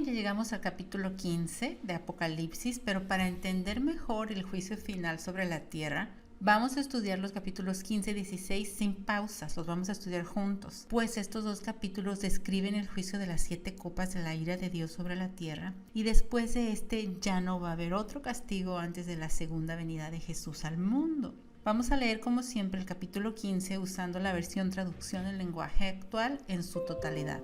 Ya llegamos al capítulo 15 de Apocalipsis, pero para entender mejor el juicio final sobre la tierra, vamos a estudiar los capítulos 15 y 16 sin pausas, los vamos a estudiar juntos, pues estos dos capítulos describen el juicio de las 7 copas de la ira de Dios sobre la tierra, y después de este ya no va a haber otro castigo antes de la segunda venida de Jesús al mundo. Vamos a leer como siempre el capítulo 15 usando la versión traducción en lenguaje actual en su totalidad.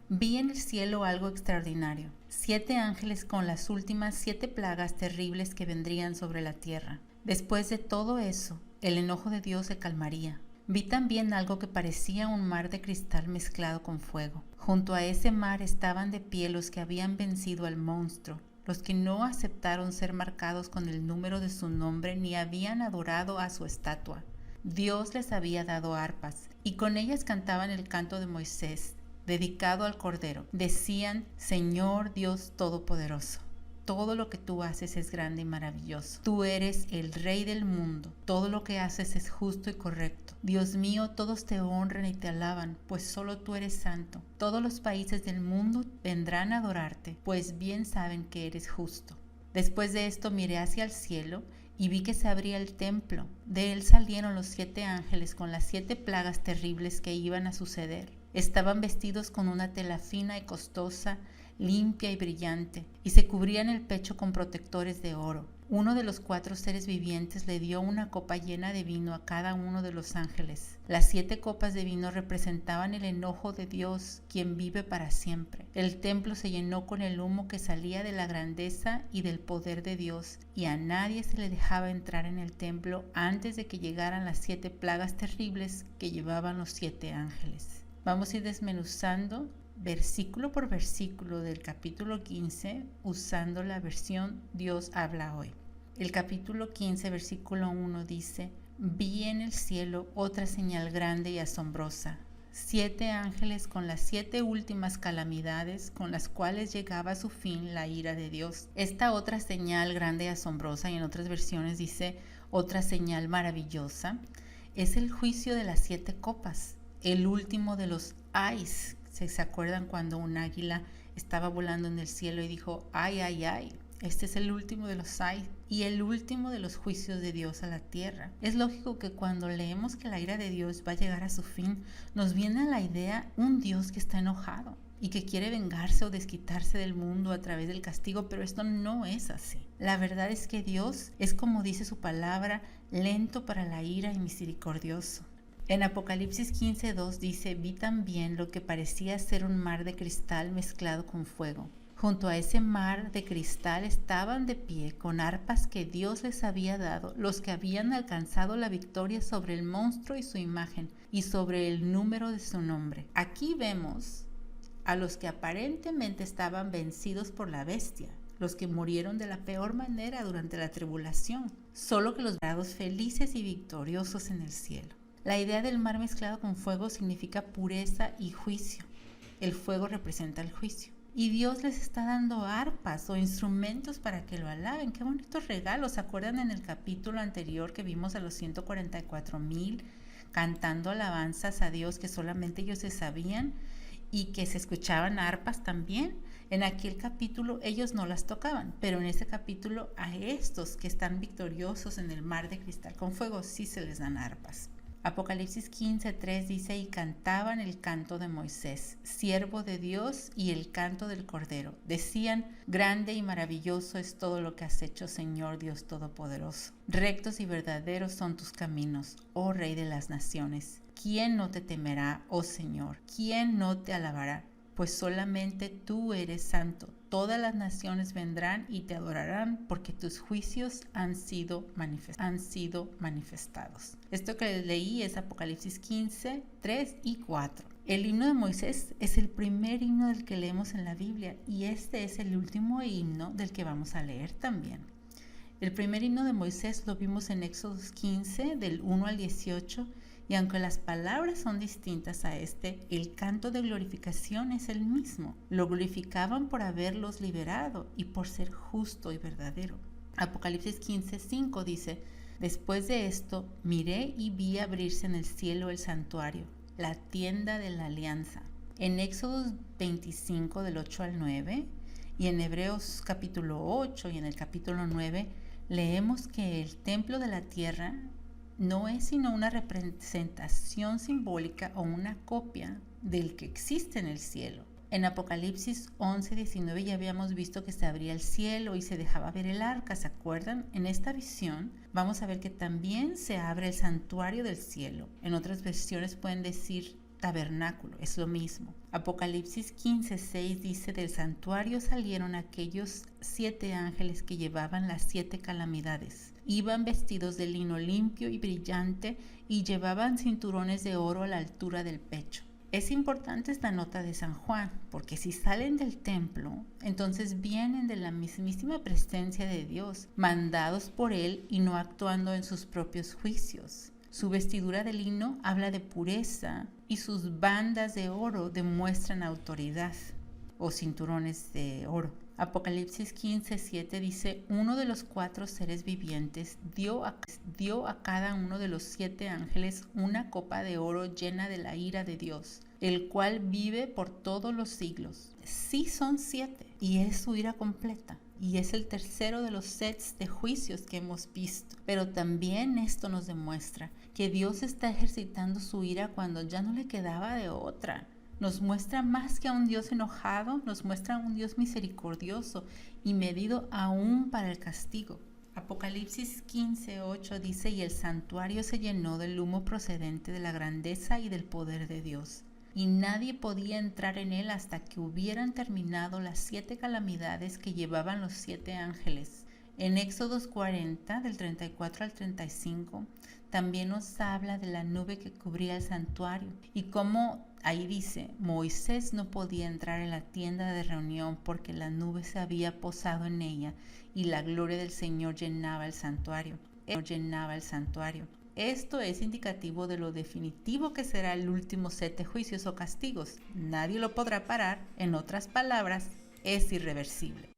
Vi en el cielo algo extraordinario, 7 ángeles con las últimas 7 plagas terribles que vendrían sobre la tierra. Después de todo eso, el enojo de Dios se calmaría. Vi también algo que parecía un mar de cristal mezclado con fuego. Junto a ese mar estaban de pie los que habían vencido al monstruo, los que no aceptaron ser marcados con el número de su nombre ni habían adorado a su estatua. Dios les había dado arpas, y con ellas cantaban el canto de Moisés, dedicado al Cordero. Decían: Señor Dios Todopoderoso, todo lo que tú haces es grande y maravilloso. Tú eres el Rey del mundo. Todo lo que haces es justo y correcto. Dios mío, todos te honran y te alaban, pues solo tú eres santo. Todos los países del mundo vendrán a adorarte, pues bien saben que eres justo. Después de esto miré hacia el cielo y vi que se abría el templo. De él salieron los 7 ángeles con las 7 plagas terribles que iban a suceder. Estaban vestidos con una tela fina y costosa, limpia y brillante, y se cubrían el pecho con protectores de oro. Uno de los 4 seres vivientes le dio una copa llena de vino a cada uno de los ángeles. Las 7 copas de vino representaban el enojo de Dios, quien vive para siempre. El templo se llenó con el humo que salía de la grandeza y del poder de Dios, y a nadie se le dejaba entrar en el templo antes de que llegaran las 7 plagas terribles que llevaban los 7 ángeles. Vamos a ir desmenuzando versículo por versículo del capítulo 15 usando la versión Dios habla hoy. El capítulo 15, versículo 1 dice: Vi en el cielo otra señal grande y asombrosa, 7 ángeles con las 7 últimas calamidades con las cuales llegaba a su fin la ira de Dios. Esta otra señal grande y asombrosa, y en otras versiones dice otra señal maravillosa, es el juicio de las 7 copas, el último de los ayes. ¿Se acuerdan cuando un águila estaba volando en el cielo y dijo: ay, ay, ay? Este es el último de los ayes y el último de los juicios de Dios a la tierra. Es lógico que cuando leemos que la ira de Dios va a llegar a su fin, nos viene a la idea un Dios que está enojado y que quiere vengarse o desquitarse del mundo a través del castigo, pero esto no es así. La verdad es que Dios es, como dice su palabra, lento para la ira y misericordioso. En Apocalipsis 15:2 dice: Vi también lo que parecía ser un mar de cristal mezclado con fuego. Junto a ese mar de cristal estaban de pie, con arpas que Dios les había dado, los que habían alcanzado la victoria sobre el monstruo y su imagen, y sobre el número de su nombre. Aquí vemos a los que aparentemente estaban vencidos por la bestia, los que murieron de la peor manera durante la tribulación, solo que los grados felices y victoriosos en el cielo. La idea del mar mezclado con fuego significa pureza y juicio. El fuego representa el juicio. Y Dios les está dando arpas o instrumentos para que lo alaben. ¡Qué bonitos regalos! ¿Se acuerdan en el capítulo anterior que vimos a los 144,000 cantando alabanzas a Dios que solamente ellos se sabían y que se escuchaban arpas también? En aquel capítulo ellos no las tocaban, pero en ese capítulo a estos que están victoriosos en el mar de cristal con fuego sí se les dan arpas. Apocalipsis 15:3 dice: y cantaban el canto de Moisés, siervo de Dios, y el canto del Cordero. Decían: grande y maravilloso es todo lo que has hecho, Señor Dios Todopoderoso. Rectos y verdaderos son tus caminos, oh Rey de las naciones. ¿Quién no te temerá, oh Señor? ¿Quién no te alabará? Pues solamente tú eres santo. Todas las naciones vendrán y te adorarán, porque tus juicios han sido manifestados. Esto que les leí es Apocalipsis 15, 3 y 4. El himno de Moisés es el primer himno del que leemos en la Biblia, y este es el último himno del que vamos a leer también. El primer himno de Moisés lo vimos en Éxodo 15, del 1 al 18, y aunque las palabras son distintas a este, el canto de glorificación es el mismo. Lo glorificaban por haberlos liberado y por ser justo y verdadero. Apocalipsis 15:5 dice: después de esto miré y vi abrirse en el cielo el santuario, la tienda de la alianza. En Éxodo 25 del 8 al 9, Y en Hebreos capítulo 8 y en el capítulo 9 leemos que el templo de la tierra no es sino una representación simbólica o una copia del que existe en el cielo. En Apocalipsis 11:19 ya habíamos visto que se abría el cielo y se dejaba ver el arca, ¿se acuerdan? En esta visión vamos a ver que también se abre el santuario del cielo. En otras versiones pueden decir tabernáculo, es lo mismo. Apocalipsis 15:6 dice: del santuario salieron aquellos 7 ángeles que llevaban las 7 calamidades. Iban vestidos de lino limpio y brillante y llevaban cinturones de oro a la altura del pecho. Es importante esta nota de San Juan, porque si salen del templo, entonces vienen de la mismísima presencia de Dios, mandados por Él y no actuando en sus propios juicios. Su vestidura de lino habla de pureza y sus bandas de oro demuestran autoridad, o cinturones de oro. Apocalipsis 15:7 dice: uno de los 4 seres vivientes dio a cada uno de los 7 ángeles una copa de oro llena de la ira de Dios, el cual vive por todos los siglos. Sí, son 7 y es su ira completa. Y es el tercero de los sets de juicios que hemos visto. Pero también esto nos demuestra que Dios está ejercitando su ira cuando ya no le quedaba de otra. Nos muestra más que a un Dios enojado, nos muestra a un Dios misericordioso y medido aún para el castigo. Apocalipsis 15:8 dice: y el santuario se llenó del humo procedente de la grandeza y del poder de Dios. Y nadie podía entrar en él hasta que hubieran terminado las 7 calamidades que llevaban los 7 ángeles. En Éxodos 40, del 34 al 35, también nos habla de la nube que cubría el santuario y cómo ahí dice: Moisés no podía entrar en la tienda de reunión porque la nube se había posado en ella y la gloria del Señor llenaba el santuario. Esto es indicativo de lo definitivo que será el último set de juicios o castigos. Nadie lo podrá parar. En otras palabras, es irreversible.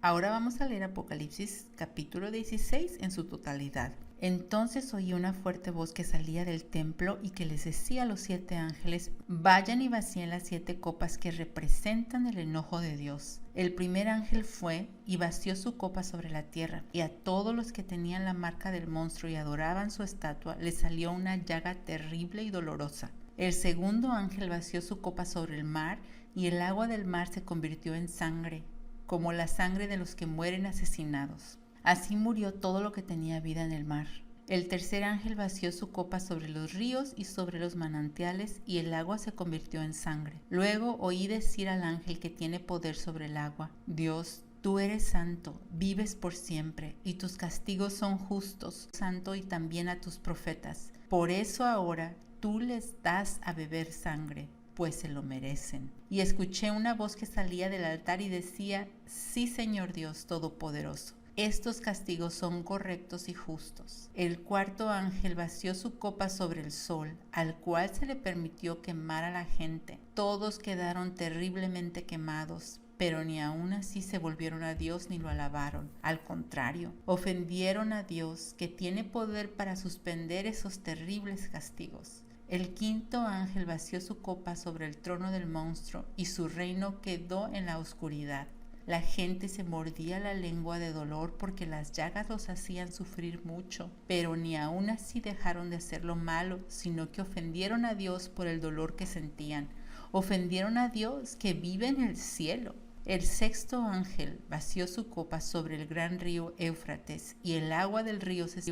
Ahora vamos a leer Apocalipsis capítulo 16 en su totalidad. Entonces oí una fuerte voz que salía del templo y que les decía a los 7 ángeles: vayan y vacíen las 7 copas que representan el enojo de Dios. El primer ángel fue y vació su copa sobre la tierra, y a todos los que tenían la marca del monstruo y adoraban su estatua les salió una llaga terrible y dolorosa. El segundo ángel vació su copa sobre el mar, y el agua del mar se convirtió en sangre, como la sangre de los que mueren asesinados. Así murió todo lo que tenía vida en el mar. El tercer ángel vació su copa sobre los ríos y sobre los manantiales, y el agua se convirtió en sangre. Luego oí decir al ángel que tiene poder sobre el agua: Dios, tú eres santo, vives por siempre, y tus castigos son justos, santo, y también a tus profetas. Por eso ahora tú les das a beber sangre, pues se lo merecen. Y escuché una voz que salía del altar y decía: sí, Señor Dios Todopoderoso, estos castigos son correctos y justos. El cuarto ángel vació su copa sobre el sol, al cual se le permitió quemar a la gente. Todos quedaron terriblemente quemados, pero ni aun así se volvieron a Dios ni lo alabaron. Al contrario, ofendieron a Dios, que tiene poder para suspender esos terribles castigos. El quinto ángel vació su copa sobre el trono del monstruo, y su reino quedó en la oscuridad. La gente se mordía la lengua de dolor porque las llagas los hacían sufrir mucho, pero ni aun así dejaron de hacer lo malo, sino que ofendieron a Dios por el dolor que sentían. Ofendieron a Dios que vive en el cielo. El sexto ángel vació su copa sobre el gran río Éufrates, y el agua del río se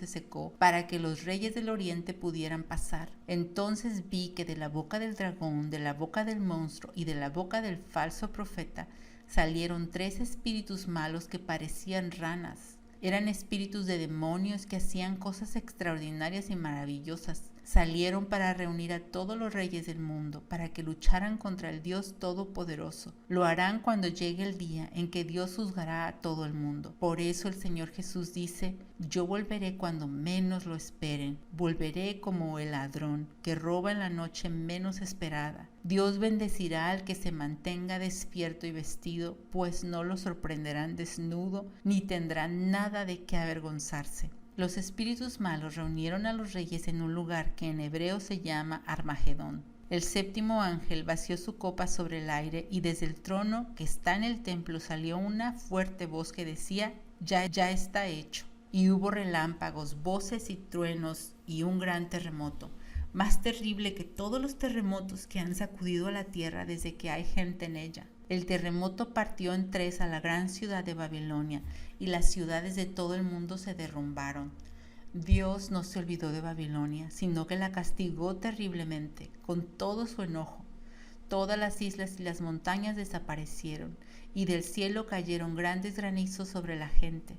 secó para que los reyes del oriente pudieran pasar. Entonces vi que de la boca del dragón, de la boca del monstruo y de la boca del falso profeta salieron 3 espíritus malos que parecían ranas. Eran espíritus de demonios que hacían cosas extraordinarias y maravillosas. Salieron para reunir a todos los reyes del mundo, para que lucharan contra el Dios Todopoderoso. Lo harán cuando llegue el día en que Dios juzgará a todo el mundo. Por eso el Señor Jesús dice: yo volveré cuando menos lo esperen. Volveré como el ladrón que roba en la noche menos esperada. Dios bendecirá al que se mantenga despierto y vestido, pues no lo sorprenderán desnudo, ni tendrán nada de qué avergonzarse. Los espíritus malos reunieron a los reyes en un lugar que en hebreo se llama Armagedón. El séptimo ángel vació su copa sobre el aire y desde el trono que está en el templo salió una fuerte voz que decía: ya está hecho. Y hubo relámpagos, voces y truenos y un gran terremoto, más terrible que todos los terremotos que han sacudido a la tierra desde que hay gente en ella. El terremoto partió en tres a la gran ciudad de Babilonia, y las ciudades de todo el mundo se derrumbaron. Dios no se olvidó de Babilonia, sino que la castigó terriblemente, con todo su enojo. Todas las islas y las montañas desaparecieron, y del cielo cayeron grandes granizos sobre la gente.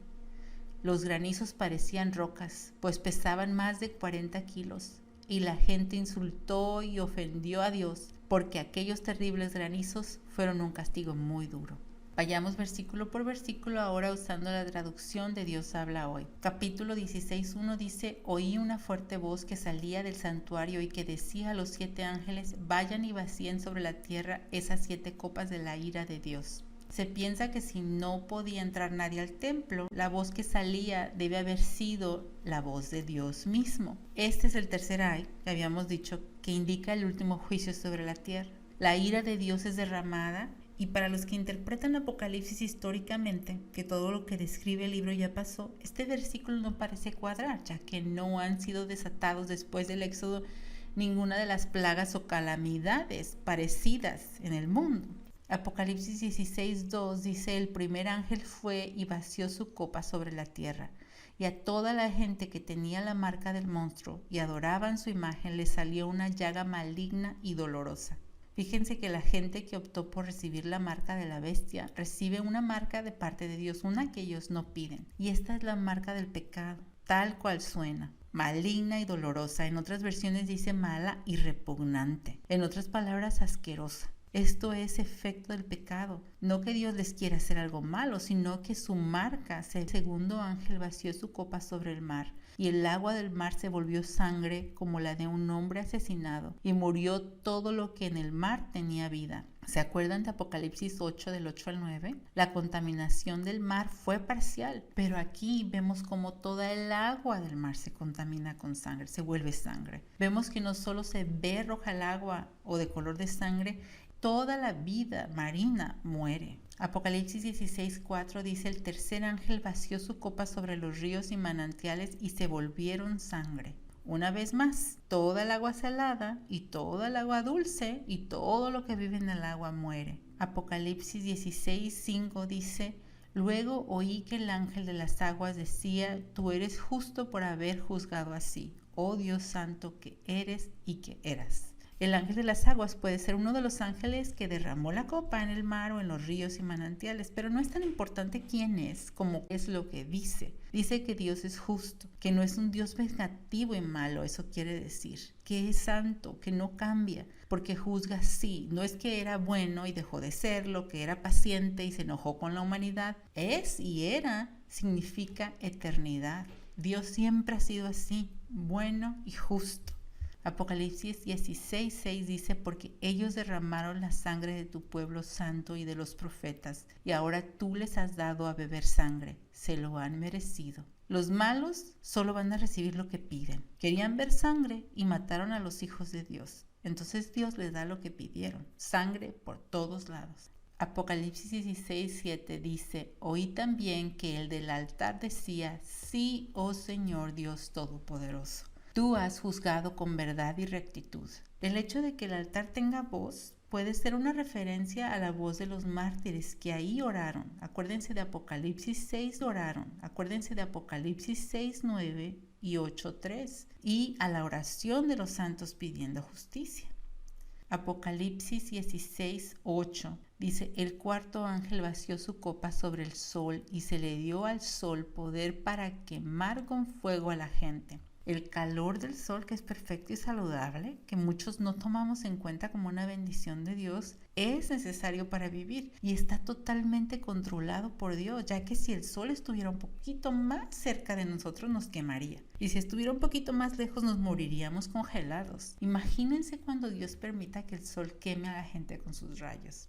Los granizos parecían rocas, pues pesaban más de 40 kilos, y la gente insultó y ofendió a Dios, porque aquellos terribles granizos fueron un castigo muy duro. Vayamos versículo por versículo ahora usando la traducción de Dios habla hoy. Capítulo 16:1 dice: oí una fuerte voz que salía del santuario y que decía a los 7 ángeles: vayan y vacíen sobre la tierra esas 7 copas de la ira de Dios. Se piensa que si no podía entrar nadie al templo, la voz que salía debe haber sido la voz de Dios mismo. Este es el tercer ay, que habíamos dicho, que indica el último juicio sobre la tierra. La ira de Dios es derramada, y para los que interpretan Apocalipsis históricamente, que todo lo que describe el libro ya pasó, este versículo no parece cuadrar, ya que no han sido desatados después del Éxodo ninguna de las plagas o calamidades parecidas en el mundo. Apocalipsis 16:2 dice: el primer ángel fue y vació su copa sobre la tierra, y a toda la gente que tenía la marca del monstruo y adoraban su imagen le salió una llaga maligna y dolorosa. Fíjense que la gente que optó por recibir la marca de la bestia recibe una marca de parte de Dios, una que ellos no piden, y esta es la marca del pecado, tal cual suena: maligna y dolorosa. En otras versiones dice mala y repugnante, en otras palabras asquerosa. Esto es efecto del pecado. No que Dios les quiera hacer algo malo, sino que su marca. El segundo ángel vació su copa sobre el mar, y el agua del mar se volvió sangre como la de un hombre asesinado, y murió todo lo que en el mar tenía vida. ¿Se acuerdan de Apocalipsis 8 del 8 al 9? La contaminación del mar fue parcial, pero aquí vemos como toda el agua del mar se contamina con sangre, se vuelve sangre. Vemos que no solo se ve roja el agua o de color de sangre, toda la vida marina muere. Apocalipsis 16:4 dice: el tercer ángel vació su copa sobre los ríos y manantiales y se volvieron sangre. Una vez más, toda el agua salada y toda el agua dulce y todo lo que vive en el agua muere. Apocalipsis 16:5 dice: luego oí que el ángel de las aguas decía: tú eres justo por haber juzgado así, oh Dios santo que eres y que eras. El ángel de las aguas puede ser uno de los ángeles que derramó la copa en el mar o en los ríos y manantiales, pero no es tan importante quién es como es lo que dice. Dice que Dios es justo, que no es un Dios vengativo y malo. Eso quiere decir que es santo, que no cambia, porque juzga así. No es que era bueno y dejó de serlo, que era paciente y se enojó con la humanidad. Es y era significa eternidad. Dios siempre ha sido así, bueno y justo. Apocalipsis 16:6 dice: porque ellos derramaron la sangre de tu pueblo santo y de los profetas, y ahora tú les has dado a beber sangre, se lo han merecido. Los malos solo van a recibir lo que piden. Querían ver sangre y mataron a los hijos de Dios. Entonces Dios les da lo que pidieron, sangre por todos lados. Apocalipsis 16:7 dice: oí también que el del altar decía: sí, oh Señor Dios Todopoderoso, tú has juzgado con verdad y rectitud. El hecho de que el altar tenga voz puede ser una referencia a la voz de los mártires que ahí oraron. Acuérdense de Apocalipsis 6 oraron. Acuérdense de Apocalipsis 6:9 y 8:3. Y a la oración de los santos pidiendo justicia. Apocalipsis 16:8 dice: el cuarto ángel vació su copa sobre el sol y se le dio al sol poder para quemar con fuego a la gente. El calor del sol, que es perfecto y saludable, que muchos no tomamos en cuenta como una bendición de Dios, es necesario para vivir y está totalmente controlado por Dios, ya que si el sol estuviera un poquito más cerca de nosotros nos quemaría, y si estuviera un poquito más lejos nos moriríamos congelados. Imagínense cuando Dios permita que el sol queme a la gente con sus rayos.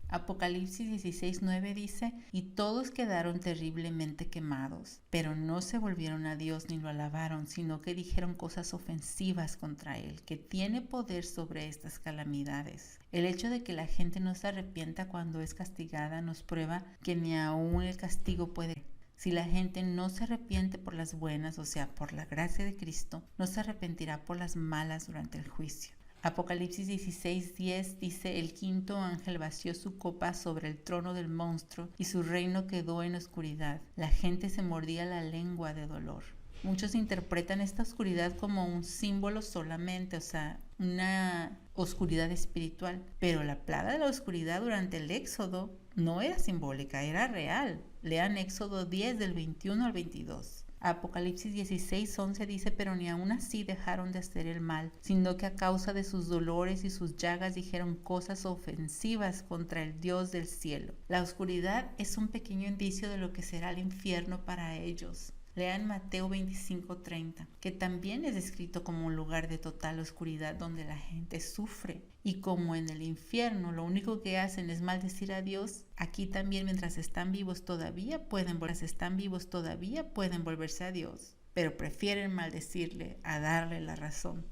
Apocalipsis 16:9 dice, y todos quedaron terriblemente quemados, pero no se volvieron a Dios ni lo alabaron, sino que dijeron cosas ofensivas contra Él, que tiene poder sobre estas calamidades. El hecho de que la gente no se arrepienta cuando es castigada nos prueba que ni aún el castigo puede. Si la gente no se arrepiente por las buenas, o sea, por la gracia de Cristo, no se arrepentirá por las malas durante el juicio. Apocalipsis 16:10 dice, el quinto ángel vació su copa sobre el trono del monstruo y su reino quedó en oscuridad. La gente se mordía la lengua de dolor. Muchos interpretan esta oscuridad como un símbolo solamente, o sea, una oscuridad espiritual. Pero la plaga de la oscuridad durante el Éxodo no era simbólica, era real. Lean Éxodo 10 del 21 al 22. Apocalipsis 16:11 dice, pero ni aun así dejaron de hacer el mal, sino que a causa de sus dolores y sus llagas dijeron cosas ofensivas contra el Dios del cielo. La oscuridad es un pequeño indicio de lo que será el infierno para ellos. Lean Mateo 25:30, que también es descrito como un lugar de total oscuridad donde la gente sufre. Y como en el infierno lo único que hacen es maldecir a Dios, aquí también mientras están vivos todavía pueden volverse a Dios, pero prefieren maldecirle a darle la razón.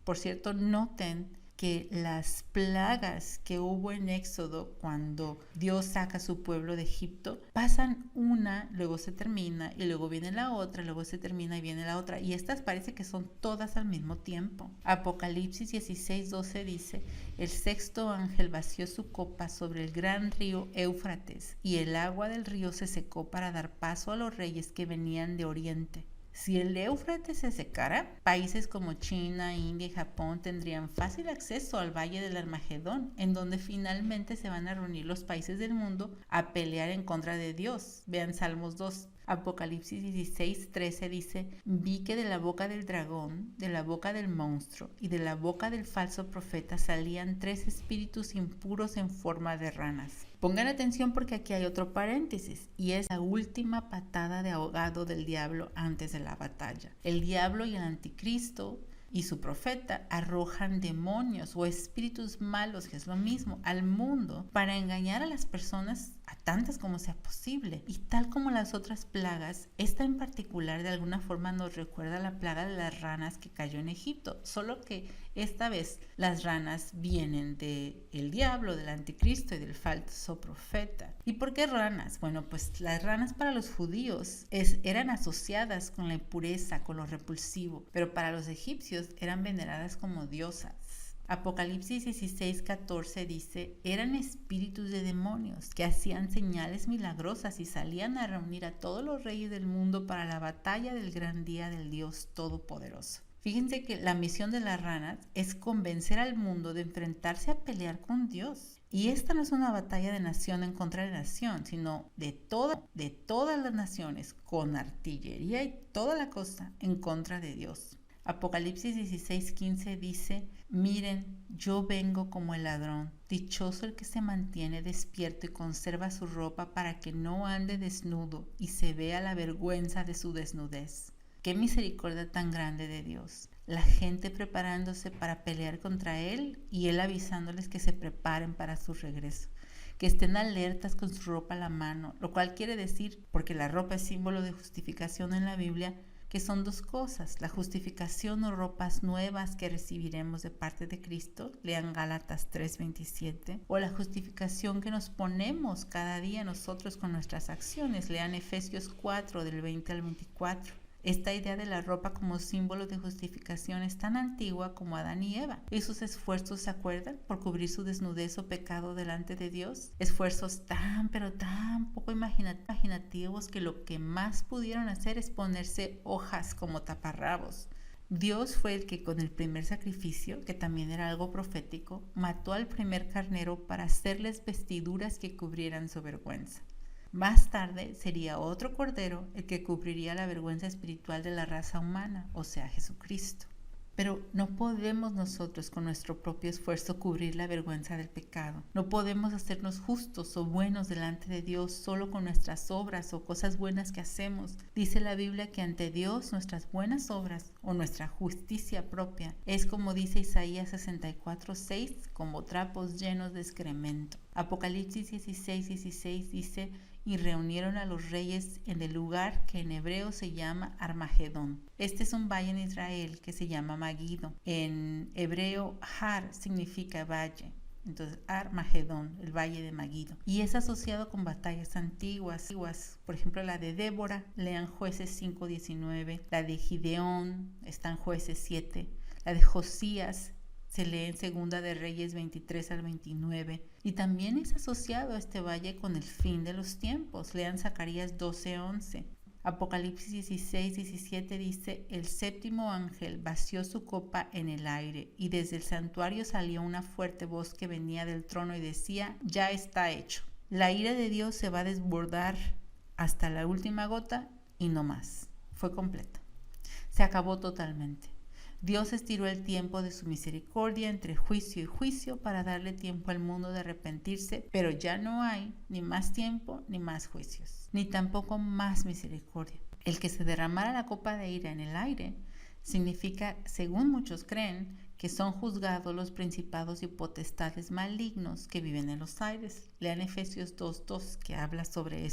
Por cierto, noten que las plagas que hubo en Éxodo cuando Dios saca a su pueblo de Egipto, pasan una, luego se termina y luego viene la otra, luego se termina y viene la otra, y estas parece que son todas al mismo tiempo. Apocalipsis 16:12 dice, el sexto ángel vació su copa sobre el gran río Éufrates y el agua del río se secó para dar paso a los reyes que venían de oriente. Si el Éufrates se secara, países como China, India y Japón tendrían fácil acceso al Valle del Armagedón, en donde finalmente se van a reunir los países del mundo a pelear en contra de Dios. Vean Salmos 2. Apocalipsis 16:13 dice, vi que de la boca del dragón, de la boca del monstruo y de la boca del falso profeta salían 3 espíritus impuros en forma de ranas. Pongan atención porque aquí hay otro paréntesis y es la última patada de ahogado del diablo antes de la batalla. El diablo y el anticristo y su profeta arrojan demonios o espíritus malos, que es lo mismo, al mundo para engañar a las personas, a tantas como sea posible. Y tal como las otras plagas, esta en particular de alguna forma nos recuerda a la plaga de las ranas que cayó en Egipto, solo que esta vez las ranas vienen del diablo, del anticristo y del falso profeta. ¿Y por qué ranas? Bueno, pues las ranas para los judíos eran asociadas con la impureza, con lo repulsivo, pero para los egipcios eran veneradas como diosas. Apocalipsis 16:14 dice, eran espíritus de demonios que hacían señales milagrosas y salían a reunir a todos los reyes del mundo para la batalla del gran día del Dios Todopoderoso. Fíjense que la misión de las ranas es convencer al mundo de enfrentarse a pelear con Dios. Y esta no es una batalla de nación en contra de nación, sino de todas las naciones, con artillería y toda la cosa en contra de Dios. Apocalipsis 16:15 dice, miren, yo vengo como el ladrón, dichoso el que se mantiene despierto y conserva su ropa para que no ande desnudo y se vea la vergüenza de su desnudez. Qué misericordia tan grande de Dios. La gente preparándose para pelear contra Él y Él avisándoles que se preparen para su regreso, que estén alertas con su ropa a la mano, lo cual quiere decir, porque la ropa es símbolo de justificación en la Biblia, que son 2 cosas, la justificación o ropas nuevas que recibiremos de parte de Cristo, lean Gálatas 3:27, o la justificación que nos ponemos cada día nosotros con nuestras acciones, lean Efesios 4 del 20 al 24. Esta idea de la ropa como símbolo de justificación es tan antigua como Adán y Eva. ¿Y sus esfuerzos, se acuerdan, por cubrir su desnudez o pecado delante de Dios? Esfuerzos pero tan poco imaginativos que lo que más pudieron hacer es ponerse hojas como taparrabos. Dios fue el que con el primer sacrificio, que también era algo profético, mató al primer carnero para hacerles vestiduras que cubrieran su vergüenza. Más tarde sería otro cordero el que cubriría la vergüenza espiritual de la raza humana, o sea, Jesucristo. Pero no podemos nosotros con nuestro propio esfuerzo cubrir la vergüenza del pecado. No podemos hacernos justos o buenos delante de Dios solo con nuestras obras o cosas buenas que hacemos. Dice la Biblia que ante Dios nuestras buenas obras o nuestra justicia propia es, como dice Isaías 64:6, como trapos llenos de excremento. Apocalipsis 16:16 dice: y reunieron a los reyes en el lugar que en hebreo se llama Armagedón. Este es un valle en Israel que se llama Magiddo. En hebreo, Har significa valle. Entonces, Armagedón, el valle de Magiddo. Y es asociado con batallas antiguas. Por ejemplo, la de Débora, lean Jueces 5:19. La de Gideón, está en Jueces 7. La de Josías, se lee en Segunda de Reyes 23 al 29. Y también es asociado a este valle con el fin de los tiempos. Lean Zacarías 12:11. Apocalipsis 16:17 dice: el séptimo ángel vació su copa en el aire, y desde el santuario salió una fuerte voz que venía del trono y decía: ya está hecho. La ira de Dios se va a desbordar hasta la última gota y no más. Fue completa. Se acabó totalmente. Dios estiró el tiempo de su misericordia entre juicio y juicio para darle tiempo al mundo de arrepentirse, pero ya no hay ni más tiempo ni más juicios, ni tampoco más misericordia. El que se derramara la copa de ira en el aire significa, según muchos creen, que son juzgados los principados y potestades malignos que viven en los aires. Lean Efesios 2:2, que habla sobre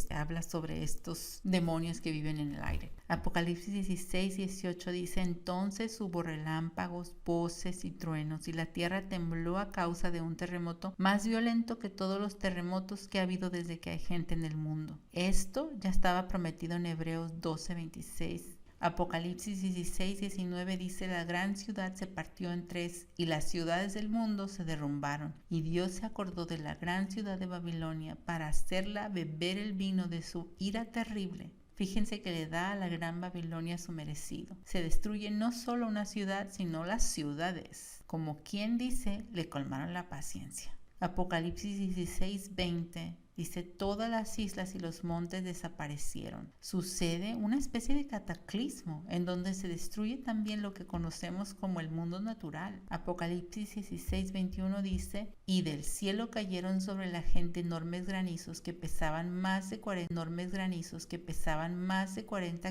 estos demonios que viven en el aire. Apocalipsis 16:18 dice: entonces hubo relámpagos, voces y truenos, y la tierra tembló a causa de un terremoto más violento que todos los terremotos que ha habido desde que hay gente en el mundo. Esto ya estaba prometido en Hebreos 12:26. Apocalipsis 16:19 dice: la gran ciudad se partió en tres y las ciudades del mundo se derrumbaron, y Dios se acordó de la gran ciudad de Babilonia para hacerla beber el vino de su ira terrible. Fíjense que le da a la gran Babilonia su merecido. Se destruye no solo una ciudad, sino las ciudades. Como quien dice, le colmaron la paciencia. Apocalipsis 16:20 dice: todas las islas y los montes desaparecieron. Sucede una especie de cataclismo en donde se destruye también lo que conocemos como el mundo natural. Apocalipsis 16:21 dice: y del cielo cayeron sobre la gente enormes granizos que pesaban más de 40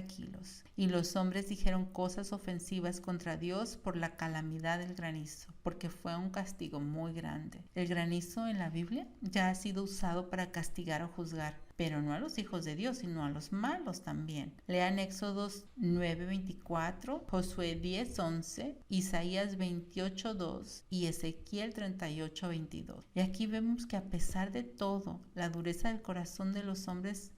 kilos. Y los hombres dijeron cosas ofensivas contra Dios por la calamidad del granizo, porque fue un castigo muy grande. El granizo en la Biblia ya ha sido usado para castigar o juzgar, pero no a los hijos de Dios, sino a los malos también. Lean Éxodos 9:24, Josué 10:11, Isaías 28:2 y Ezequiel 38:22. Y aquí vemos que a pesar de todo, la dureza del corazón de los hombres